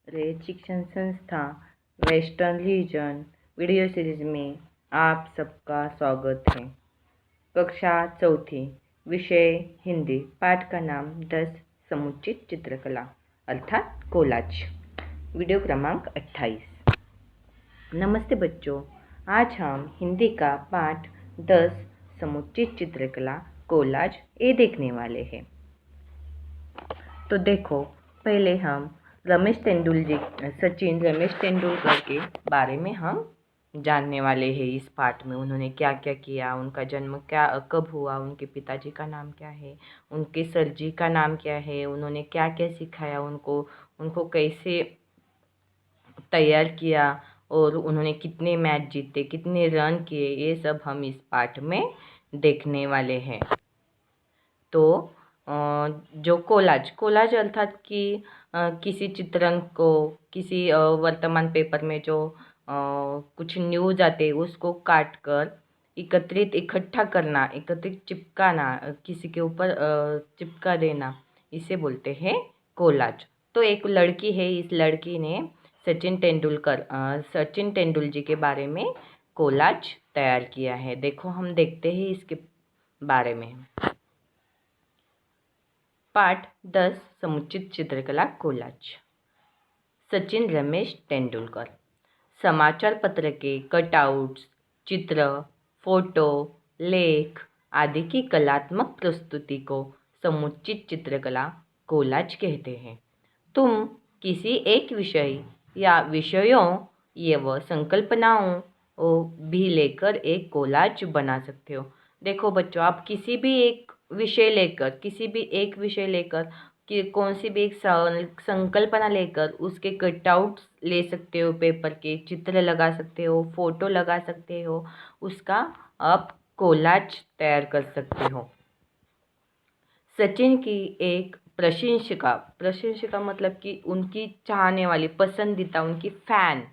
रयत शिक्षण संस्था western region video series में आप सबका स्वागत है। कक्षा चौथी, विषय हिंदी, पाठ का नाम 10 समुचित चित्रकला अर्थात कोलाज, वीडियो क्रमांक 28। नमस्ते बच्चों, आज हम हिंदी का पाठ 10 समुचित चित्रकला कोलाज ये देखने वाले हैं। तो देखो, पहले हम सचिन रमेश तेंदुलकर के बारे में हम जानने वाले हैं। इस पाठ में उन्होंने क्या क्या किया, उनका जन्म कब हुआ, उनके पिताजी का नाम क्या है, उनके सर जी का नाम क्या है, उन्होंने क्या क्या सिखाया उनको कैसे तैयार किया और उन्होंने कितने मैच जीते, कितने रन किए, ये सब हम इस पाठ में देखने वाले हैं। तो जो कोलाज अर्थात कि किसी चित्रण को किसी वर्तमान पेपर में जो कुछ न्यूज़ आते उसको काट कर इकट्ठा करना, एकत्रित चिपकाना, किसी के ऊपर चिपका देना, इसे बोलते हैं कोलाज। तो एक लड़की है, इस लड़की ने सचिन तेंदुल जी के बारे में कोलाज तैयार किया है। देखो, हम देखते हैं इसके बारे में। पाठ 10 समुचित चित्रकला कोलाज। सचिन रमेश तेंदुलकर। समाचार पत्र के कटआउट्स, चित्र, फोटो, लेख आदि की कलात्मक प्रस्तुति को समुचित चित्रकला कोलाज कहते हैं। तुम किसी एक विषय या विषयों एवं संकल्पनाओं को भी लेकर एक कोलाज बना सकते हो। देखो बच्चों, आप किसी भी एक विषय लेकर कि कौन सी भी एक संकल्पना लेकर उसके कटआउट्स ले सकते हो, पेपर के चित्र लगा सकते हो, फोटो लगा सकते हो, उसका आप कोलाज तैयार कर सकते हो। सचिन की एक प्रशंसिका मतलब कि उनकी चाहने वाली, पसंदीदा, उनकी फैन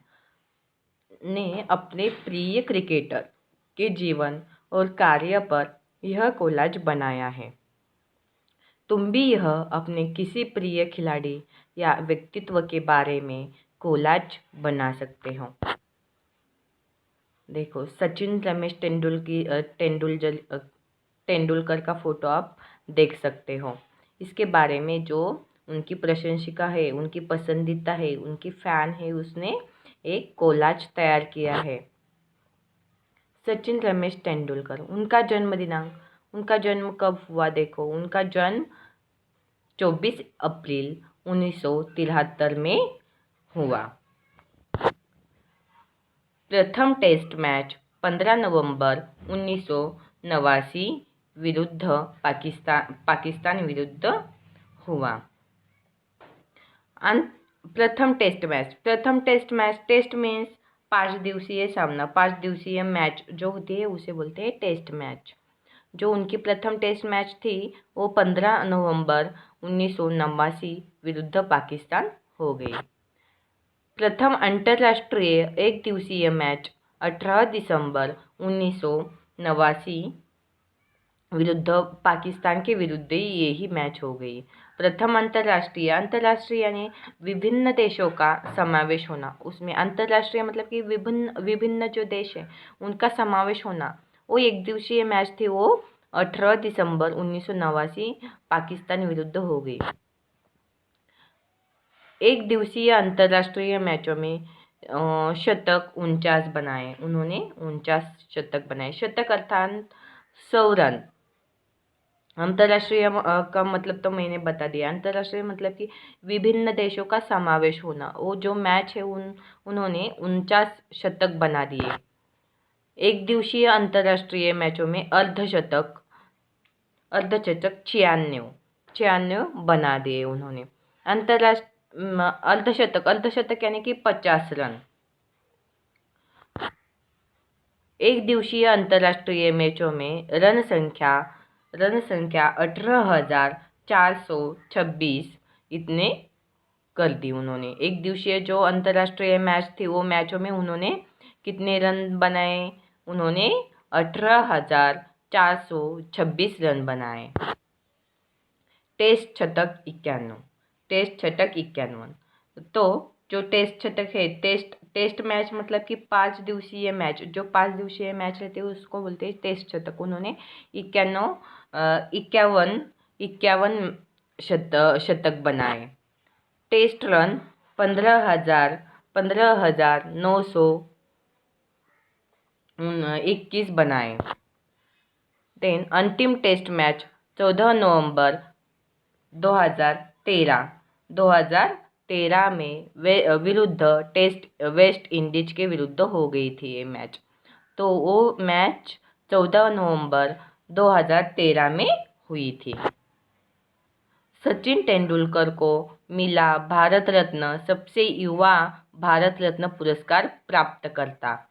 ने अपने प्रिय क्रिकेटर के जीवन और कार्य पर यह कोलाज बनाया है। तुम भी यह अपने किसी प्रिय खिलाड़ी या व्यक्तित्व के बारे में कोलाज बना सकते हो। देखो, सचिन रमेश तेंदुलकर का फोटो आप देख सकते हो। इसके बारे में जो उनकी प्रशंसिका है, उनकी पसंदीदा है, उनकी फैन है, उसने एक कोलाज तैयार किया है। सचिन रमेश तेंदुलकर, उनका जन्म दिनांक, उनका जन्म कब हुआ? देखो, उनका जन्म 24 अप्रैल 1973 में हुआ। प्रथम टेस्ट मैच 15 नवंबर 1989 विरुद्ध पाकिस्तान विरुद्ध हुआ। प्रथम टेस्ट मैच, टेस्ट मीन्स 5 दिवसीय सामना, 5 दिवसीय मैच जो होती है उसे बोलते हैं टेस्ट मैच। जो उनकी प्रथम टेस्ट मैच थी वो 15 नवंबर 1989 विरुद्ध पाकिस्तान हो गई। प्रथम अंतर्राष्ट्रीय एक दिवसीय मैच 18 दिसंबर 1989 विरुद्ध पाकिस्तान के विरुद्ध ही यही मैच हो गई। प्रथम अंतर्राष्ट्रीय यानी विभिन्न देशों का समावेश होना, उसमें अंतर्राष्ट्रीय मतलब कि विभिन्न जो देश है उनका समावेश होना। वो एक दिवसीय मैच थी, वो 18 दिसंबर 1989 पाकिस्तान विरुद्ध हो गई। एक दिवसीय अंतर्राष्ट्रीय मैचों में शतक 49 बनाए, उन्होंने 49 शतक बनाए। शतक अर्थात 100 रन। अंतर्राष्ट्रीय का मतलब तो मैंने बता दिया। अंतर्राष्ट्रीय मतलब कि विभिन्न देशों का समावेश होना। वो जो मैच है उन्होंने 49 शतक बना दिए। एक दिवसीय अंतर्राष्ट्रीय मैचों में अर्धशतक 96 बना दिए उन्होंने। अर्धशतक यानी कि 50 रन। एक दिवसीय अंतर्राष्ट्रीय मैचों में रन संख्या 18,426 इतने कर दी उन्होंने। एक दिवसीय जो अंतर्राष्ट्रीय मैच थी वो मैचों में उन्होंने कितने रन बनाए? उन्होंने 18,426 रन बनाए। टेस्ट शतक 51। तो जो टेस्ट शतक है, टेस्ट टेस्ट मैच मतलब कि 5 दिवसीय मैच, जो 5 दिवसीय मैच रहते हैं उसको बोलते हैं टेस्ट शतक। उन्होंने 51 शतक बनाए। टेस्ट रन 15,921 बनाए। देन अंतिम टेस्ट मैच 14 नवंबर 2013 में विरुद्ध वेस्ट इंडीज के विरुद्ध हो गई थी ये मैच। तो वो मैच 14 नवंबर 2013 में हुई थी। सचिन तेंदुलकर को मिला भारत रत्न सबसे युवा भारत रत्न पुरस्कार प्राप्त करता।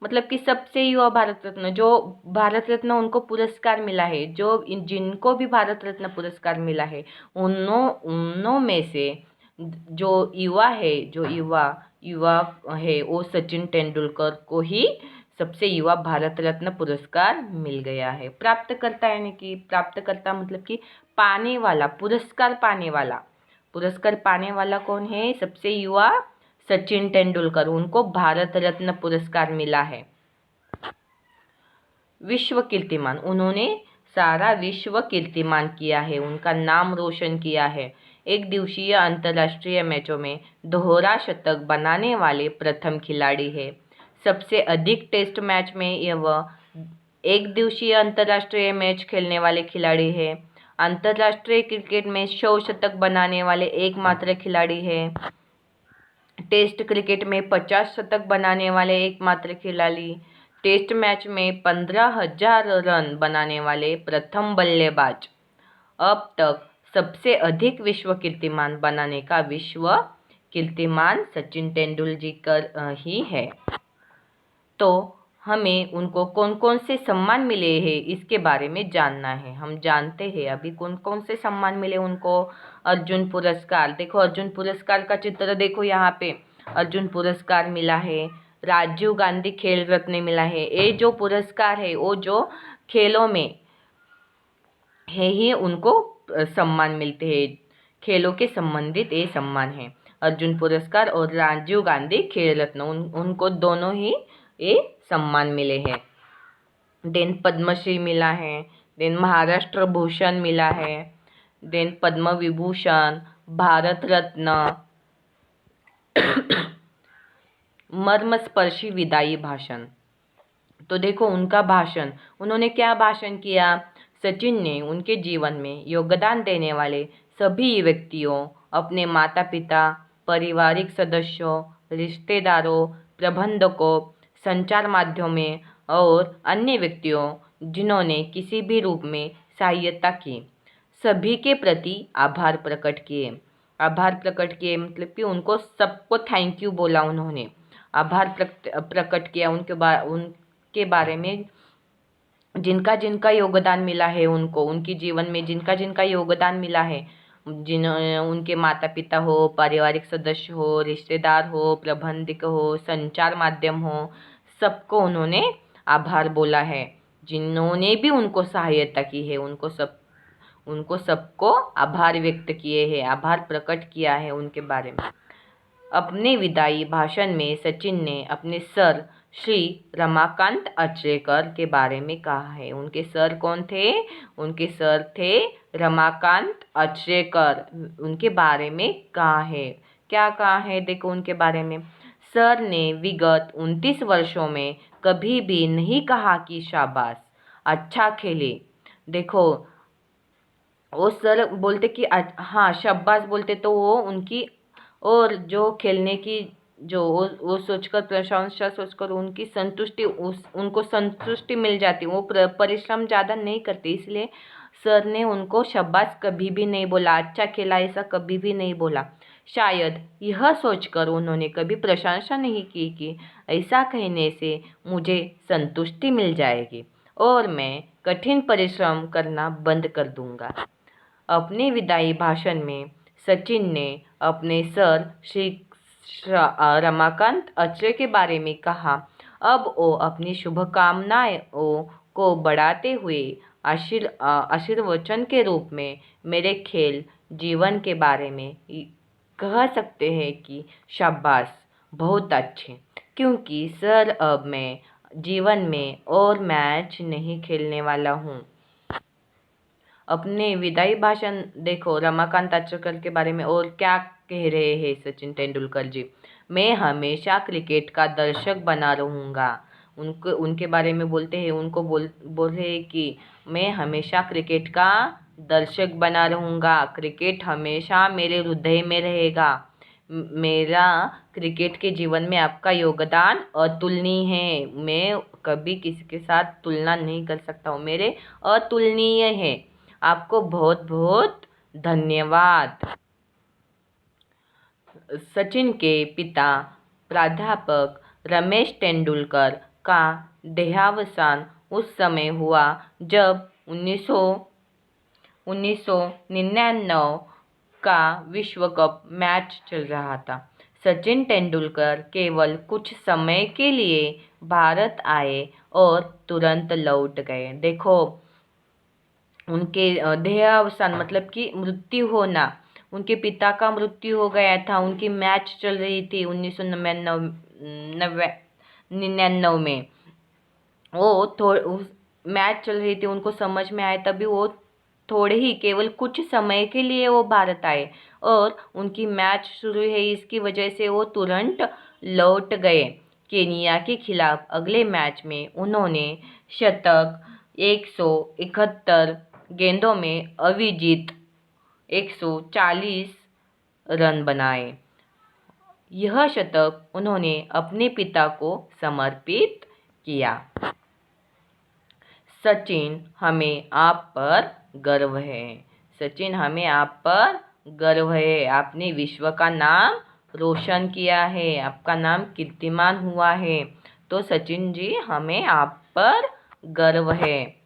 मतलब कि सबसे युवा भारत रत्न, जो भारत रत्न उनको पुरस्कार मिला है, जो जिनको भी भारत रत्न पुरस्कार मिला है, उनों में से जो युवा है, जो युवा है, वो सचिन तेंदुलकर को ही सबसे युवा भारत रत्न पुरस्कार मिल गया है। प्राप्तकर्ता यानी कि प्राप्तकर्ता मतलब कि पाने वाला, पुरस्कार पाने वाला कौन है? सबसे युवा सचिन तेंदुलकर, उनको भारत रत्न पुरस्कार मिला है। विश्व कीर्तिमान, उन्होंने सारा विश्व कीर्तिमान किया है, उनका नाम रोशन किया है। एक दिवसीय अंतर्राष्ट्रीय मैचों में दोहरा शतक बनाने वाले प्रथम खिलाड़ी है। सबसे अधिक टेस्ट मैच में वह एक दिवसीय अंतर्राष्ट्रीय मैच खेलने वाले खिलाड़ी है। अंतर्राष्ट्रीय क्रिकेट में 100 शतक बनाने वाले एकमात्र खिलाड़ी है। टेस्ट क्रिकेट में 50 शतक बनाने वाले एकमात्र खिलाड़ी। टेस्ट मैच में 15,000 रन बनाने वाले प्रथम बल्लेबाज। अब तक सबसे अधिक विश्व कीर्तिमान बनाने का विश्व कीर्तिमान सचिन तेंदुलकर ही है। तो हमें उनको कौन कौन से सम्मान मिले हैं इसके बारे में जानना है। हम जानते हैं अभी कौन कौन से सम्मान मिले उनको। अर्जुन पुरस्कार, देखो अर्जुन पुरस्कार का चित्र देखो, यहाँ पे अर्जुन पुरस्कार मिला है। राजीव गांधी खेल रत्न मिला है। ये जो पुरस्कार है वो जो खेलों में है ही उनको सम्मान मिलते हैं, खेलों के संबंधित ये सम्मान है। अर्जुन पुरस्कार और राजीव गांधी खेल रत्न, उनको दोनों ही ये सम्मान मिले हैं। देन पद्मश्री मिला है, देन महाराष्ट्र भूषण मिला है, देन पद्म विभूषण, भारत रत्न, मर्मस्पर्शी विदाई भाषण। तो देखो उनका भाषण, उन्होंने क्या भाषण किया? सचिन ने उनके जीवन में योगदान देने वाले सभी व्यक्तियों, अपने माता पिता, पारिवारिक सदस्यों, रिश्तेदारों, प्रबंधकों, संचार माध्यमों और अन्य व्यक्तियों जिन्होंने किसी भी रूप में सहायता की, सभी के प्रति आभार प्रकट किए। आभार प्रकट किए मतलब कि उनको सबको थैंक यू बोला उन्होंने, आभार प्रकट किया उनके बारे में, जिनका जिनका योगदान मिला है उनको, उनके जीवन में जिनका जिनका योगदान मिला है, उनके माता पिता हो, पारिवारिक सदस्य हो, रिश्तेदार हो, प्रबंधक हो, संचार माध्यम हो, सबको उन्होंने आभार बोला है। जिन्होंने भी उनको सहायता की है उनको सबको आभार व्यक्त किए हैं, आभार प्रकट किया है उनके बारे में। अपने विदाई भाषण में सचिन ने अपने सर श्री रमाकांत आचरेकर के बारे में कहा है। उनके सर कौन थे? उनके सर थे रमाकांत आचरेकर। उनके बारे में कहा है, क्या कहा है देखो उनके बारे में। सर ने विगत 29 वर्षों में कभी भी नहीं कहा कि शाबाश, अच्छा खेले। देखो वो सर बोलते कि हाँ शाबाश बोलते, तो वो उनकी और जो खेलने की जो वो सोचकर, प्रशंसा सोचकर उनकी संतुष्टि, उनको संतुष्टि मिल जाती, वो परिश्रम ज़्यादा नहीं करते, इसलिए सर ने उनको शाबाश कभी भी नहीं बोला, अच्छा खेला ऐसा कभी भी नहीं बोला। शायद यह सोचकर उन्होंने कभी प्रशंसा नहीं की कि ऐसा कहने से मुझे संतुष्टि मिल जाएगी और मैं कठिन परिश्रम करना बंद कर दूंगा। अपने विदाई भाषण में सचिन ने अपने सर श्री रमाकांत आचरे के बारे में कहा। अब वो अपनी शुभकामनाओं को बढ़ाते हुए आशीर्वचन के रूप में मेरे खेल जीवन के बारे में कह सकते हैं कि शाबाश, बहुत अच्छे, क्योंकि सर अब मैं जीवन में और मैच नहीं खेलने वाला हूँ। अपने विदाई भाषण देखो रमाकांत आचरेकर के बारे में और क्या कह रहे हैं सचिन तेंदुलकर जी। मैं हमेशा क्रिकेट का दर्शक बना रहूँगा। उनके बारे में बोलते हैं, उनको बोल रहे हैं कि मैं हमेशा क्रिकेट का दर्शक बना रहूँगा। क्रिकेट हमेशा मेरे हृदय में रहेगा। मेरा क्रिकेट के जीवन में आपका योगदान अतुलनीय है। मैं कभी किसी के साथ तुलना नहीं कर सकता हूँ, मेरे अतुलनीय है। आपको बहुत बहुत धन्यवाद। सचिन के पिता प्राध्यापक रमेश तेंदुलकर का देहावसान उस समय हुआ जब 1999 का विश्व कप मैच चल रहा था। सचिन तेंदुलकर केवल कुछ समय के लिए भारत आए और तुरंत लौट गए। देखो, उनके देहावसान मतलब कि मृत्यु होना, उनके पिता का मृत्यु हो गया था। उनकी मैच चल रही थी 1999 में। वो मैच चल रही थी, उनको समझ में आए तभी वो थोड़े ही केवल कुछ समय के लिए वो भारत आए और उनकी मैच शुरू है, इसकी वजह से वो तुरंत लौट गए। केनिया के खिलाफ अगले मैच में उन्होंने शतक 171 गेंदों में अविजित 140 रन बनाए। यह शतक उन्होंने अपने पिता को समर्पित किया। सचिन, हमें आप पर गर्व है। सचिन, हमें आप पर गर्व है। आपने विश्व का नाम रोशन किया है, आपका नाम कीर्तिमान हुआ है। तो सचिन जी, हमें आप पर गर्व है।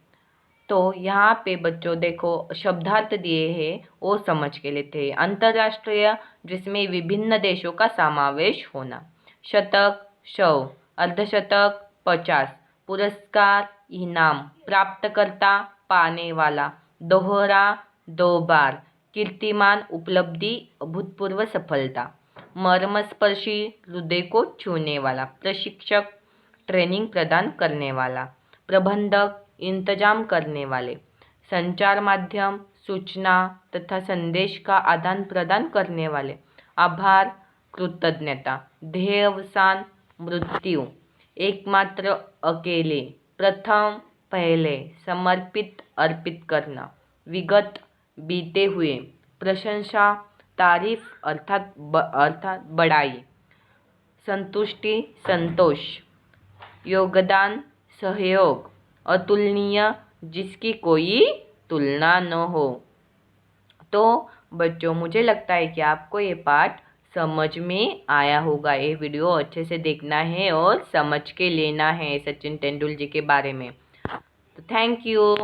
तो यहाँ पे बच्चों देखो शब्दार्थ दिए हैं, वो समझ के लेते हैं। अंतर्राष्ट्रीय, जिसमें विभिन्न देशों का समावेश होना। शतक 100, अर्धशतक 50, पुरस्कार इनाम, प्राप्तकर्ता पाने वाला, दोहरा 2 बार, कीर्तिमान उपलब्धि अभूतपूर्व सफलता, मर्मस्पर्शी हृदय को छूने वाला, प्रशिक्षक ट्रेनिंग प्रदान करने वाला, प्रबंधक इंतजाम करने वाले, संचार माध्यम सूचना तथा संदेश का आदान प्रदान करने वाले, आभार कृतज्ञता, देहावसान मृत्यु, एकमात्र अकेले, प्रथम पहले, समर्पित अर्पित करना, विगत बीते हुए, प्रशंसा तारीफ अर्थात बड़ाई, संतुष्टि संतोष, योगदान सहयोग, अतुलनीय जिसकी कोई तुलना न हो। तो बच्चों, मुझे लगता है कि आपको ये पाठ समझ में आया होगा। ये वीडियो अच्छे से देखना है और समझ के लेना है सचिन तेंदुलकर जी के बारे में। तो थैंक यू।